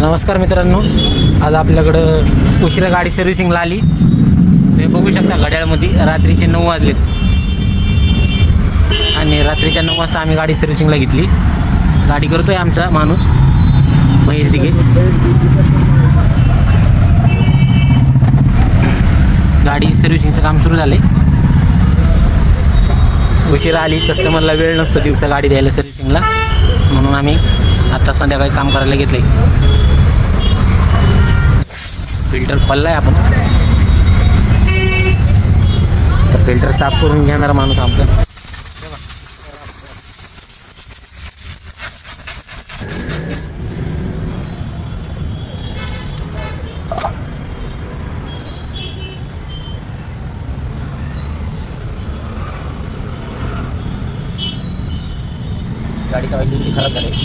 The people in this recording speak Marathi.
नमस्कार मित्रांनो, आज आपल्याकडं उशिरा गाडी सर्व्हिसिंगला आली. तुम्ही बघू शकता घड्याळमध्ये रात्रीचे 9 वाजलेत आणि रात्रीच्या 9 वाजता आम्ही गाडी सर्व्हिसिंगला घेतली. गाडी करतोय आमचा माणूस महेश दिघे. गाडी सर्व्हिसिंगचं काम सुरू झाले. उशिरा आली, कस्टमरला वेळ नसतो दिवसा गाडी द्यायला सर्व्हिसिंगला, म्हणून आम्ही आता संध्याकाळी काम करायला घेतले. फिल्टर पडलाय, आपण तर फिल्टर साफ करून घेणार माणूस आमचा. गाडीचा ऑइल खराब झाले.